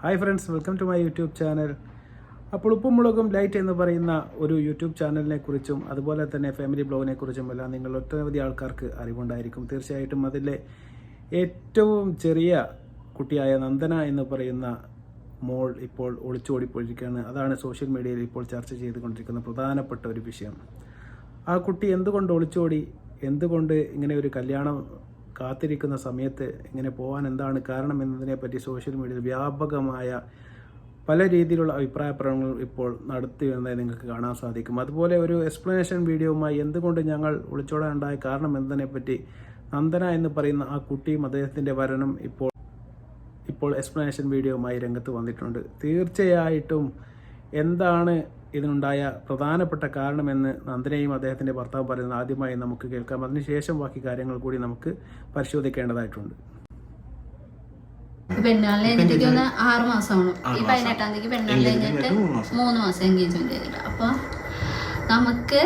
Hi friends, welcome to my YouTube channel. അപ്പോൾ ഉപ്പും മുളകും ലൈറ്റ് എന്ന് പറയുന്ന ഒരു യൂട്യൂബ് ചാനലിനെ കുറിച്ചും അതുപോലെ തന്നെ ഫാമിലി ബ്ലോഗിനെ കുറിച്ചും എല്ലാം നിങ്ങൾ ഒട്ടനവധി ആൾക്കാർക്ക് അറിവുണ്ടായിരിക്കും. തീർച്ചയായിട്ടും അതിലെ ഏറ്റവും ചെറിയ കുട്ടിയായ നന്ദന എന്ന് പറയുന്ന മോൾ ഇപ്പോൾ ഒളിച്ചോടിപ്പോയിരിക്കുകയാണ്. അതാണ് സോഷ്യൽ മീഡിയയിൽ ഇപ്പോൾ ചർച്ച ചെയ്തുകൊണ്ടിരിക്കുന്ന പ്രധാനപ്പെട്ട ഒരു വിഷയം. ആ കുട്ടി എന്തുകൊണ്ട് ഒളിച്ചോടി, എന്തുകൊണ്ട് ഇങ്ങനെ ഒരു കല്യാണം കാത്തിരിക്കുന്ന സമയത്ത് ഇങ്ങനെ പോകാൻ എന്താണ് കാരണം എന്നതിനെപ്പറ്റി സോഷ്യൽ മീഡിയയിൽ വ്യാപകമായ പല രീതിയിലുള്ള അഭിപ്രായ പ്രകടനങ്ങൾ ഇപ്പോൾ നടത്തി വരുന്നതായി നിങ്ങൾക്ക് കാണാൻ സാധിക്കും. അതുപോലെ ഒരു എക്സ്പ്ലനേഷൻ വീഡിയോവുമായി എന്തുകൊണ്ട് ഞങ്ങൾ ഒളിച്ചോടാനുണ്ടായ കാരണം എന്നതിനെപ്പറ്റി നന്ദന എന്ന് പറയുന്ന ആ കുട്ടിയും അദ്ദേഹത്തിൻ്റെ വരനും ഇപ്പോൾ എക്സ്പ്ലനേഷൻ വീഡിയോവുമായി രംഗത്ത് വന്നിട്ടുണ്ട്. തീർച്ചയായിട്ടും എന്താണ് ഇതിനുണ്ടായ പ്രധാനപ്പെട്ട കാരണമെന്ന് നന്ദനയും അദ്ദേഹത്തിൻ്റെ ഭർത്താവ് പറയുന്നത് ആദ്യമായി നമുക്ക് കേൾക്കാം. അതിനുശേഷം ബാക്കി കാര്യങ്ങൾ കൂടി നമുക്ക് പരിശോധിക്കേണ്ടതായിട്ടുണ്ട്. പെണ്ണാളിനെ കഴിഞ്ഞിട്ട് 6 മാസമാണ്. ഈ 18-ാം തീയതിക്ക് പെണ്ണാളിനെ കഴിഞ്ഞിട്ട് 3 മാസം എൻഗേജ്മെന്റ് ചെയ്തില്ല. അപ്പൊ നമുക്ക്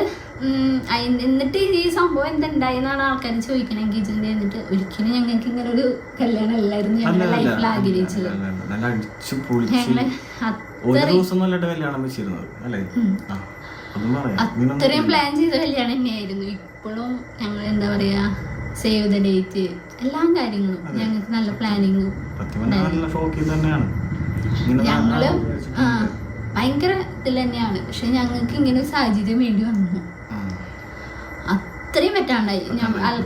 എന്നിട്ട് ഈ സംഭവം എന്തുണ്ടായെന്നാണ് ആൾക്കാർ ചോദിക്കണം. എൻഗേജ്മെന്റ് കഴിഞ്ഞിട്ട് ഒരിക്കലും ഞങ്ങൾക്ക് ഇങ്ങനെ ഒരു കല്യാണം അല്ലായിരുന്നു ഞങ്ങളുടെ ലൈഫിൽ ആഗ്രഹിച്ചത്. അത്രയും പ്ലാൻ ചെയ്ത കല്യാണം തന്നെയായിരുന്നു. ഇപ്പോഴും ഞങ്ങൾ എന്താ പറയാ, സേവ് ദ ഡേറ്റ്, എല്ലാ കാര്യങ്ങളും ഞങ്ങൾക്ക് നല്ല പ്ലാനിങ്ങും ഞങ്ങള് ഭയങ്കര ഇതിൽ തന്നെയാണ്. പക്ഷെ ഞങ്ങൾക്ക് ഇങ്ങനെ ഒരു സാഹചര്യം വേണ്ടി വന്നു. അത്രയും പറ്റാണ്ടായി.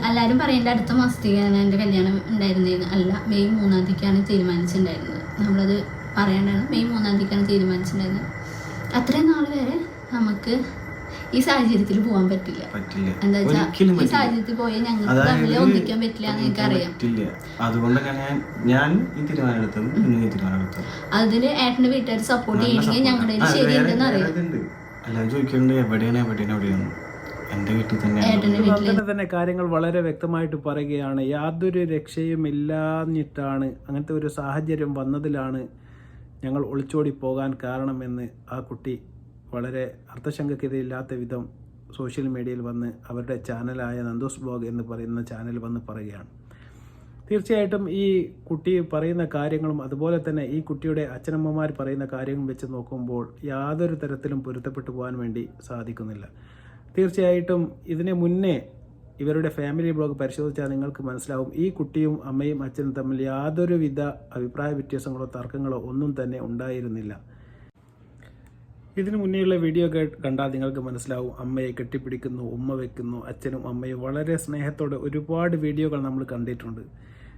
എല്ലാവരും പറയേണ്ട അടുത്ത മാസത്തേക്കാണ് എൻ്റെ കല്യാണം ഉണ്ടായിരുന്നത്. അല്ല, മെയ് 3-ാം തീയതിക്കാണ് തീരുമാനിച്ചിട്ടുണ്ടായിരുന്നത്. നമ്മളത് പറയേണ്ടതാണ്. മെയ് 3-ാം തീയതിക്കാണ് തീരുമാനിച്ചിട്ടുണ്ടായിരുന്നത്. അത്രയും നാൾ വരെ നമുക്ക് ഈ സാഹചര്യത്തിൽ പോകാൻ പറ്റില്ല. എന്താ വെച്ചാൽ ഈ സാഹചര്യത്തിൽ പോയാൽ ഞങ്ങൾക്ക് തമ്മിൽ ഒന്നിക്കാൻ പറ്റില്ല എന്ന് എനിക്കറിയാം. അതിന് ഏട്ടന്റെ വീട്ടുകാർ സപ്പോർട്ട് ചെയ്യണമെങ്കിൽ ഞങ്ങളുടെ ശരിയുണ്ടെന്ന് അറിയാം. തന്നെ കാര്യങ്ങൾ വളരെ വ്യക്തമായിട്ട് പറയുകയാണ്. യാതൊരു രക്ഷയും ഇല്ലാഞ്ഞിട്ടാണ്, അങ്ങനത്തെ ഒരു സാഹചര്യം വന്നതിലാണ് ഞങ്ങൾ ഒളിച്ചോടി പോകാൻ കാരണമെന്ന് ആ കുട്ടി വളരെ അർത്ഥശങ്കയ്ക്കിതയില്ലാത്ത വിധം സോഷ്യൽ മീഡിയയിൽ വന്ന് അവരുടെ ചാനലായ നന്ദൂസ് ബ്ലോഗ് എന്ന് പറയുന്ന ചാനൽ വന്ന് പറയുകയാണ്. തീർച്ചയായിട്ടും ഈ കുട്ടി പറയുന്ന കാര്യങ്ങളും അതുപോലെ തന്നെ ഈ കുട്ടിയുടെ അച്ഛനമ്മമാർ പറയുന്ന കാര്യങ്ങളും വെച്ച് നോക്കുമ്പോൾ യാതൊരു തരത്തിലും പൊരുത്തപ്പെട്ടു പോകാൻ വേണ്ടി സാധിക്കുന്നില്ല. തീർച്ചയായിട്ടും ഇതിന് മുന്നേ ഇവരുടെ ഫാമിലി ബ്ലോഗ് പരിശോധിച്ചാൽ നിങ്ങൾക്ക് മനസ്സിലാവും, ഈ കുട്ടിയും അമ്മയും അച്ഛനും തമ്മിൽ യാതൊരുവിധ അഭിപ്രായ വ്യത്യാസങ്ങളോ തർക്കങ്ങളോ ഒന്നും തന്നെ ഉണ്ടായിരുന്നില്ല. ഇതിനു മുന്നേയുള്ള വീഡിയോ കണ്ടാൽ നിങ്ങൾക്ക് മനസ്സിലാവും, അമ്മയെ കെട്ടിപ്പിടിക്കുന്നു, ഉമ്മ വയ്ക്കുന്നു, അച്ഛനും അമ്മയും വളരെ സ്നേഹത്തോടെ ഒരുപാട് വീഡിയോകൾ നമ്മൾ കണ്ടിട്ടുണ്ട്.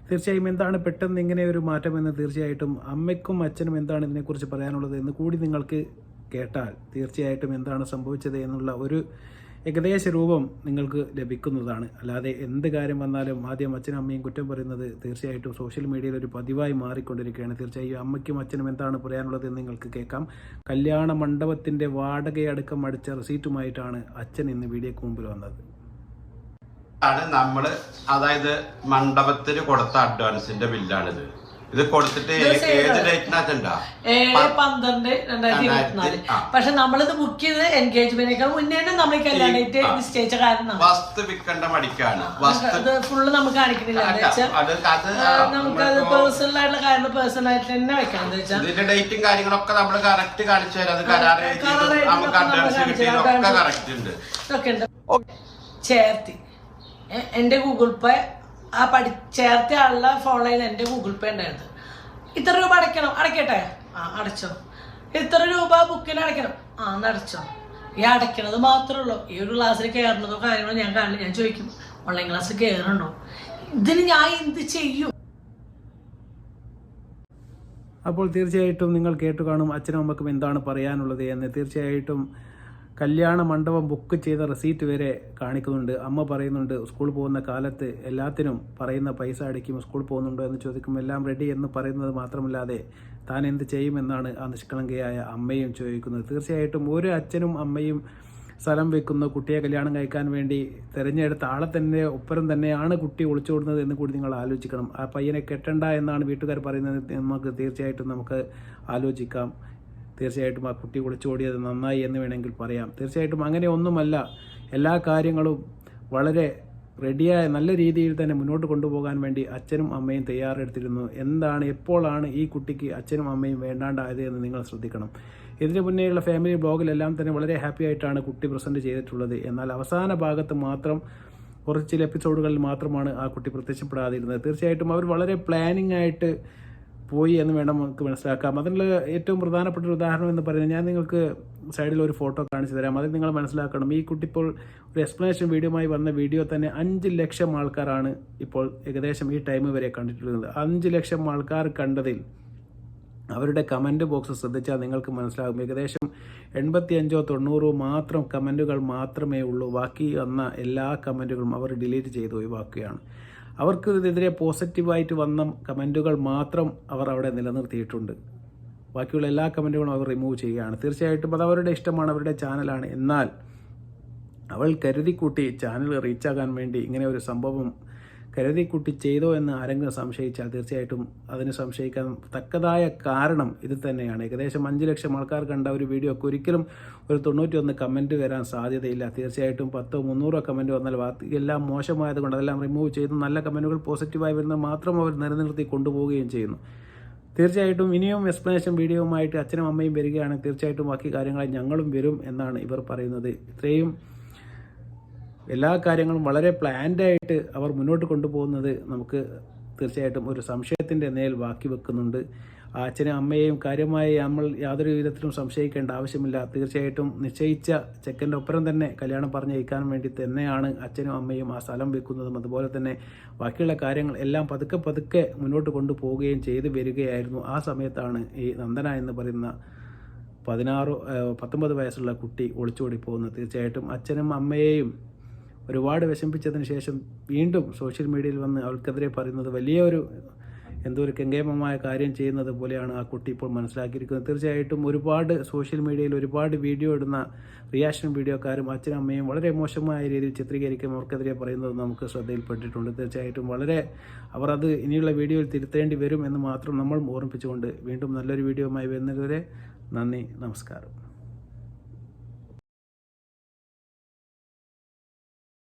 തീർച്ചയായും എന്താണ് പെട്ടെന്ന് ഇങ്ങനെ ഒരു മാറ്റമെന്ന് തീർച്ചയായിട്ടും അമ്മയ്ക്കും അച്ഛനും എന്താണ് ഇതിനെക്കുറിച്ച് പറയാനുള്ളത് എന്ന് കൂടി നിങ്ങൾക്ക് കേട്ടാൽ തീർച്ചയായിട്ടും എന്താണ് സംഭവിച്ചത് എന്നുള്ള ഒരു ഏകദേശ രൂപം നിങ്ങൾക്ക് ലഭിക്കുന്നതാണ്. അല്ലാതെ എന്ത് കാര്യം വന്നാലും ആദ്യം അച്ഛനും അമ്മയും കുറ്റം പറയുന്നത് തീർച്ചയായിട്ടും സോഷ്യൽ മീഡിയയിൽ ഒരു പതിവായി മാറിക്കൊണ്ടിരിക്കുകയാണ്. തീർച്ചയായും അമ്മയ്ക്കും അച്ഛനും എന്താണ് പറയാനുള്ളത് എന്ന് നിങ്ങൾക്ക് കേൾക്കാം. കല്യാണ മണ്ഡപത്തിൻ്റെ വാടകയടക്കം അടിച്ച റെസീറ്റുമായിട്ടാണ് അച്ഛൻ ഇന്ന് വീഡിയോക്ക് മുമ്പിൽ വന്നത്. നമ്മള് അതായത് മണ്ഡപത്തിന് കൊടുത്ത അഡ്വാൻസിന്റെ ബില്ലാണിത്. ഇത് കൊടുത്തിട്ട് ഏത് ഡേറ്റിനകത്തുണ്ടാ? 7/12/2024. പക്ഷെ നമ്മളിത് ബുക്ക് ചെയ്ത് എൻഗേജ്മെന്റിനേക്കാൾ മുന്നേ നമ്മൾ കല്യാണ ഡേറ്റ് നിശ്ചയിച്ച കാരണം വസ്തു വിൽക്കേണ്ട മടിക്കാണ്. അത് ഫുള്ള് നമുക്ക് കാണിക്കുന്നില്ല. നമുക്കത് പേഴ്സണൽ ആയിട്ടുള്ള കാര്യങ്ങൾ പേഴ്സണൽ ആയിട്ട് തന്നെ വെക്കണം. എന്താ വെച്ചാൽ ഇതിന്റെ ഡേറ്റും കാര്യങ്ങളൊക്കെ നമ്മൾ കറക്റ്റ് കാണിച്ചു തരാം. അത് കരാറ് നമുക്ക് അഡ്വാൻസ് കിട്ടിയതൊക്കെ കറക്റ്റ് ഉണ്ട്, ഇതൊക്കെ ഉണ്ട്. ചേർത്തി എന്റെ ഗൂഗിൾ പേ ആ ചേർത്ത ആളുടെ ഫോണിൽ എൻ്റെ ഗൂഗിൾ പേ ഉണ്ടായിരുന്നു. ഇത്ര രൂപ അടയ്ക്കണം, അടയ്ക്കട്ടെ, അടച്ചോ. ഇത്ര രൂപ ബുക്കിന് അടയ്ക്കണം, അടച്ചോ. ഈ അടയ്ക്കണത് മാത്രമേ ഉള്ളൂ. ഈ ഒരു ക്ലാസ്സിൽ കയറുന്നതോ കാര്യങ്ങളോ ഞാൻ കാണില്ല. ഞാൻ ചോദിക്കും, ഓൺലൈൻ ക്ലാസ്സിൽ കയറണോ? ഇതിന് ഞാൻ എന്ത് ചെയ്യും? അപ്പോൾ തീർച്ചയായിട്ടും നിങ്ങൾ കേട്ടു കാണും അച്ഛനും അമ്മക്കും എന്താണ് പറയാനുള്ളത് എന്ന്. തീർച്ചയായിട്ടും കല്യാണ മണ്ഡപം ബുക്ക് ചെയ്ത റെസീറ്റ് വരെ കാണിക്കുന്നുണ്ട്. അമ്മ പറയുന്നുണ്ട്, സ്കൂളിൽ പോകുന്ന കാലത്ത് എല്ലാത്തിനും പറയുന്ന പൈസ അടയ്ക്കും, സ്കൂളിൽ പോകുന്നുണ്ടോ എന്ന് ചോദിക്കും, എല്ലാം റെഡി എന്ന് പറയുന്നത് മാത്രമല്ലാതെ താൻ എന്ത് ചെയ്യുമെന്നാണ് ആ നിഷ്കളങ്കയായ അമ്മയും ചോദിക്കുന്നത്. തീർച്ചയായിട്ടും ഒരു അച്ഛനും അമ്മയും സ്ഥലം വെക്കുന്ന കുട്ടിയെ കല്യാണം കഴിക്കാൻ വേണ്ടി തിരഞ്ഞെടുത്ത ആളെ തന്നെ ഒപ്പരം തന്നെയാണ് കുട്ടി ഒളിച്ചോടുന്നത് എന്ന് കൂടി നിങ്ങൾ ആലോചിക്കണം. ആ പയ്യനെ കെട്ടണ്ട എന്നാണ് വീട്ടുകാർ പറയുന്നത്. നമുക്ക് തീർച്ചയായിട്ടും നമുക്ക് ആലോചിക്കാം. തീർച്ചയായിട്ടും ആ കുട്ടി ഒളിച്ചോടിയത് നന്നായി എന്ന് വേണമെങ്കിൽ പറയാം. തീർച്ചയായിട്ടും അങ്ങനെ ഒന്നുമല്ല. എല്ലാ കാര്യങ്ങളും വളരെ റെഡിയായ നല്ല രീതിയിൽ തന്നെ മുന്നോട്ട് കൊണ്ടുപോകാൻ വേണ്ടി അച്ഛനും അമ്മയും തയ്യാറെടുത്തിരുന്നു. എപ്പോഴാണ് ഈ കുട്ടിക്ക് അച്ഛനും അമ്മയും വേണ്ടാണ്ടായത് എന്ന് നിങ്ങൾ ശ്രദ്ധിക്കണം. ഇതിനു മുന്നേയുള്ള ഫാമിലി ബ്ലോഗിലെല്ലാം തന്നെ വളരെ ഹാപ്പി ആയിട്ടാണ് കുട്ടി പ്രസൻറ്റ് ചെയ്തിട്ടുള്ളത്. എന്നാൽ അവസാന ഭാഗത്ത് മാത്രം കുറച്ച് ചില എപ്പിസോഡുകളിൽ മാത്രമാണ് ആ കുട്ടി പ്രത്യക്ഷപ്പെടാതിരുന്നത്. തീർച്ചയായിട്ടും അവർ വളരെ പ്ലാനിങ് ആയിട്ട് പോയി എന്ന് വേണം നമുക്ക് മനസ്സിലാക്കാം. അതിനുള്ള ഏറ്റവും പ്രധാനപ്പെട്ട ഒരു ഉദാഹരണം എന്ന് പറയുന്നത്, ഞാൻ നിങ്ങൾക്ക് സൈഡിൽ ഒരു ഫോട്ടോ കാണിച്ചു തരാം. അതിൽ നിങ്ങൾ മനസ്സിലാക്കണം, ഈ കുട്ടി ഇപ്പോൾ ഒരു എക്സ്പ്ലനേഷൻ വീഡിയോയുമായി വന്ന വീഡിയോ തന്നെ 5 ലക്ഷം ആൾക്കാരാണ് ഇപ്പോൾ ഏകദേശം ഈ ടൈം വരെ കണ്ടിട്ടുള്ളത്. 5 ലക്ഷം ആൾക്കാർ കണ്ടതിൽ അവരുടെ കമൻറ്റ് ബോക്സ് ശ്രദ്ധിച്ചാൽ നിങ്ങൾക്ക് മനസ്സിലാകും, ഏകദേശം 85-90 മാത്രം കമൻറ്റുകൾ മാത്രമേ ഉള്ളൂ. ബാക്കി വന്ന എല്ലാ കമൻറ്റുകളും അവർ ഡിലീറ്റ് ചെയ്ത് ഒഴിവാക്കുകയാണ്. അവർക്ക് ഇതിനെതിരെ പോസിറ്റീവായിട്ട് വന്ന കമൻറ്റുകൾ മാത്രം അവർ അവിടെ നിലനിർത്തിയിട്ടുണ്ട്. ബാക്കിയുള്ള എല്ലാ കമൻറ്റുകളും അവർ റിമൂവ് ചെയ്യുകയാണ്. തീർച്ചയായിട്ടും അത് അവരുടെ ഇഷ്ടമാണ്, അവരുടെ ചാനലാണ്. എന്നാൽ അവൾ കരുതിക്കൂട്ടി ചാനൽ റീച്ചാകാൻ വേണ്ടി ഇങ്ങനെ ഒരു സംഭവം കരുതിക്കുട്ടി ചെയ്തോ എന്ന് ആരെങ്കിലും സംശയിച്ചാൽ തീർച്ചയായിട്ടും അതിന് സംശയിക്കാൻ തക്കതായ കാരണം ഇത് തന്നെയാണ്. ഏകദേശം 5 ലക്ഷം ആൾക്കാർ കണ്ട ഒരു വീഡിയോക്ക് ഒരിക്കലും ഒരു 91 കമൻറ്റ് വരാൻ സാധ്യതയില്ല. തീർച്ചയായിട്ടും 10-300 കമൻറ്റ് വന്നാൽ എല്ലാം മോശമായതുകൊണ്ട് അതെല്ലാം റിമൂവ് ചെയ്ത് നല്ല കമൻറ്റുകൾ പോസിറ്റീവായി വരുന്നത് മാത്രം അവർ നിലനിർത്തി കൊണ്ടുപോവുകയും ചെയ്യുന്നു. തീർച്ചയായിട്ടും ഇനിയും എക്സ്പ്ലനേഷൻ വീഡിയോയുമായിട്ട് അച്ഛനും അമ്മയും വരികയാണെങ്കിൽ തീർച്ചയായിട്ടും ബാക്കി കാര്യങ്ങളായി ഞങ്ങളും വരും എന്നാണ് ഇവർ പറയുന്നത്. ഇത്രയും എല്ലാ കാര്യങ്ങളും വളരെ പ്ലാൻഡായിട്ട് അവർ മുന്നോട്ട് കൊണ്ടുപോകുന്നത് നമുക്ക് തീർച്ചയായിട്ടും ഒരു സംശയത്തിൻ്റെ നേൽ ബാക്കി വെക്കുന്നുണ്ട്. ആ അച്ഛനും അമ്മയെയും കാര്യമായി നമ്മൾ യാതൊരു വിധത്തിലും സംശയിക്കേണ്ട ആവശ്യമില്ല. തീർച്ചയായിട്ടും നിശ്ചയിച്ച ചെക്കൻ്റെ ഒപ്പരം തന്നെ കല്യാണം പറഞ്ഞയക്കാൻ വേണ്ടി തന്നെയാണ് അച്ഛനും അമ്മയും ആ സ്ഥലം വെക്കുന്നതും. അതുപോലെ തന്നെ ബാക്കിയുള്ള കാര്യങ്ങൾ എല്ലാം പതുക്കെ മുന്നോട്ട് കൊണ്ടുപോവുകയും ചെയ്ത് വരികയായിരുന്നു. ആ സമയത്താണ് ഈ നന്ദന എന്ന് പറയുന്ന 19 വയസ്സുള്ള കുട്ടി ഒളിച്ചോടി പോകുന്നത്. തീർച്ചയായിട്ടും അച്ഛനും അമ്മയെയും ഒരുപാട് വിഷമിപ്പിച്ചതിന് ശേഷം വീണ്ടും സോഷ്യൽ മീഡിയയിൽ വന്ന് അവൾക്കെതിരെ പറയുന്നത് വലിയൊരു എന്തോ ഒരു കെങ്കേമമായ കാര്യം ചെയ്യുന്നത് പോലെയാണ് ആ കുട്ടി ഇപ്പോൾ മനസ്സിലാക്കിയിരിക്കുന്നത്. തീർച്ചയായിട്ടും ഒരുപാട് സോഷ്യൽ മീഡിയയിൽ ഒരുപാട് വീഡിയോ ഇടുന്ന റിയാക്ഷൻ വീഡിയോക്കാരും അച്ഛനും അമ്മയും വളരെ മോശമായ രീതിയിൽ ചിത്രീകരിക്കും അവർക്കെതിരെ പറയുന്നത് നമുക്ക് ശ്രദ്ധയിൽപ്പെട്ടിട്ടുണ്ട്. തീർച്ചയായിട്ടും അവർ അത് ഇനിയുള്ള വീഡിയോയിൽ തിരുത്തേണ്ടി വരും എന്ന് മാത്രം നമ്മൾ ഓർമ്മിപ്പിച്ചുകൊണ്ട് വീണ്ടും നല്ലൊരു വീഡിയോയുമായി വരുന്നതുവരെ നന്ദി, നമസ്കാരം.